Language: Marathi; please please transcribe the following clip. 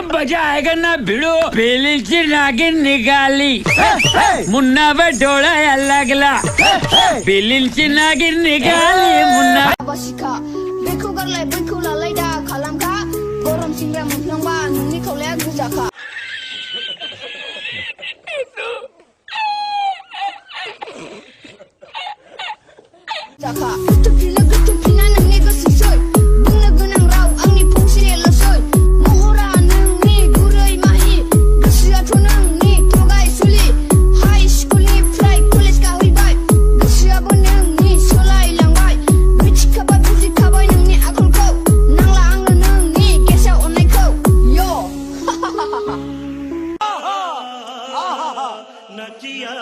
मजा आएगा ना भिड़ो बेलीची नागिन निकाली मुन्ना डोळा लागला बेलीची नागिन निकाली मुन्ना बसिखा बेखौ गारलाय बैखौ लालाय दा खालामखा गरम सिंग्रा मोनफ्लांबा नोंनि खावलाया गोजाखा जाखा गोथौफिना नोंनि गोसोसै बुंनो गोनां राव आंनि फंसेल'सै महरा नोंनि गुरै माहि गोसोआथ' नोंनि थगाय सुलि हाइ स्कुलनिफ्राय कलेज गाहैबाय गोसोआबो नोंनि सोलायलांबाय मिथिखाबाय बुजिखाबाय नोंनि आखलखौ नांला आंनो नोंनि गेसाव अननायखौ यो नचिया